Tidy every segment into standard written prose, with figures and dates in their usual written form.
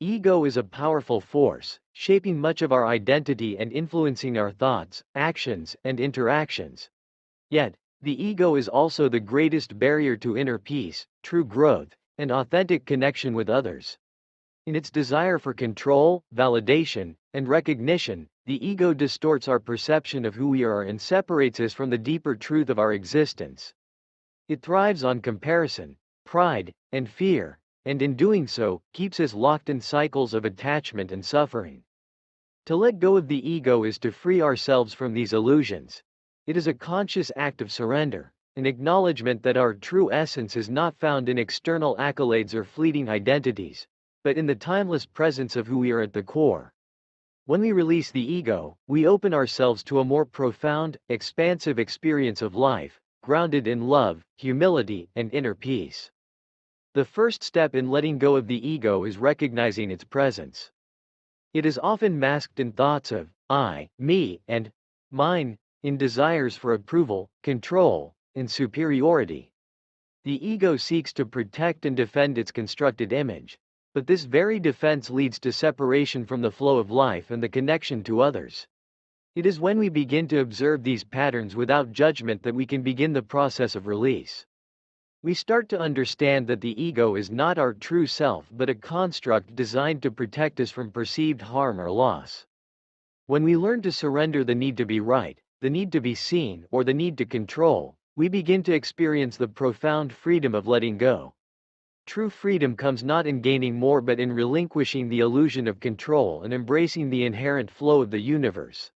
Ego is a powerful force, shaping much of our identity and influencing our thoughts, actions, and interactions. Yet, the ego is also the greatest barrier to inner peace, true growth, and authentic connection with others. In its desire for control, validation, and recognition, the ego distorts our perception of who we are and separates us from the deeper truth of our existence. It thrives on comparison, pride, and fear, and in doing so, keeps us locked in cycles of attachment and suffering. To let go of the ego is to free ourselves from these illusions. It is a conscious act of surrender, an acknowledgement that our true essence is not found in external accolades or fleeting identities, but in the timeless presence of who we are at the core. When we release the ego, we open ourselves to a more profound, expansive experience of life, grounded in love, humility, and inner peace. The first step in letting go of the ego is recognizing its presence. It is often masked in thoughts of I, me, and mine, in desires for approval, control, and superiority. The ego seeks to protect and defend its constructed image, but this very defense leads to separation from the flow of life and the connection to others. It is when we begin to observe these patterns without judgment that we can begin the process of release. We start to understand that the ego is not our true self but a construct designed to protect us from perceived harm or loss. When we learn to surrender the need to be right, the need to be seen, or the need to control, we begin to experience the profound freedom of letting go. True freedom comes not in gaining more but in relinquishing the illusion of control and embracing the inherent flow of the universe.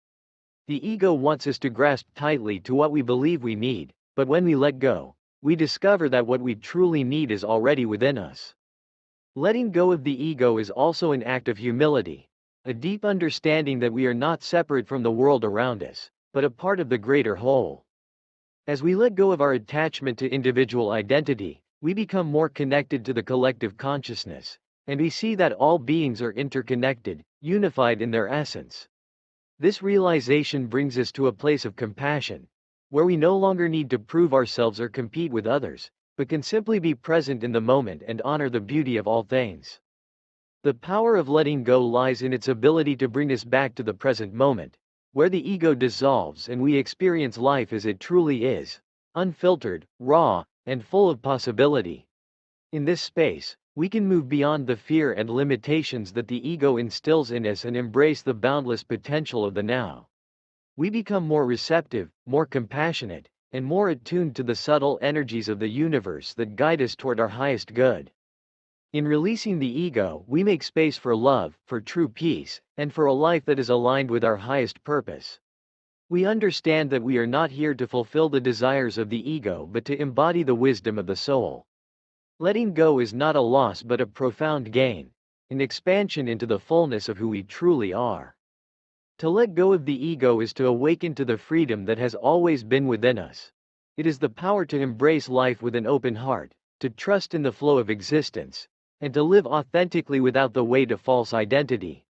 The ego wants us to grasp tightly to what we believe we need, but when we let go, we discover that what we truly need is already within us. Letting go of the ego is also an act of humility, a deep understanding that we are not separate from the world around us, but a part of the greater whole. As we let go of our attachment to individual identity, we become more connected to the collective consciousness, and we see that all beings are interconnected, unified in their essence. This realization brings us to a place of compassion, where we no longer need to prove ourselves or compete with others, but can simply be present in the moment and honor the beauty of all things. The power of letting go lies in its ability to bring us back to the present moment, where the ego dissolves and we experience life as it truly is, unfiltered, raw, and full of possibility. In this space, we can move beyond the fear and limitations that the ego instills in us and embrace the boundless potential of the now. We become more receptive, more compassionate, and more attuned to the subtle energies of the universe that guide us toward our highest good. In releasing the ego, we make space for love, for true peace, and for a life that is aligned with our highest purpose. We understand that we are not here to fulfill the desires of the ego but to embody the wisdom of the soul. Letting go is not a loss but a profound gain, an expansion into the fullness of who we truly are. To let go of the ego is to awaken to the freedom that has always been within us. It is the power to embrace life with an open heart, to trust in the flow of existence, and to live authentically without the weight of false identity.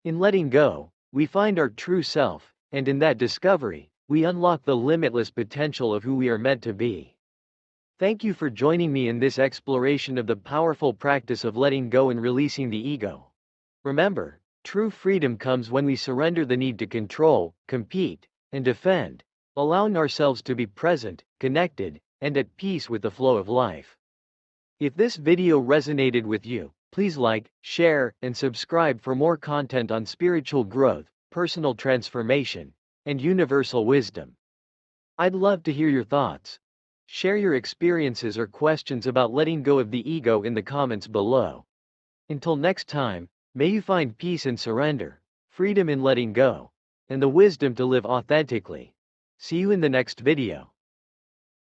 In letting go, we find our true self, and in that discovery, we unlock the limitless potential of who we are meant to be. Thank you for joining me in this exploration of the powerful practice of letting go and releasing the ego. Remember, true freedom comes when we surrender the need to control, compete, and defend, allowing ourselves to be present, connected, and at peace with the flow of life. If this video resonated with you, please like, share, and subscribe for more content on spiritual growth, personal transformation, and universal wisdom. I'd love to hear your thoughts. Share your experiences or questions about letting go of the ego in the comments below. Until next time, may you find peace in surrender, freedom in letting go, and the wisdom to live authentically. See you in the next video.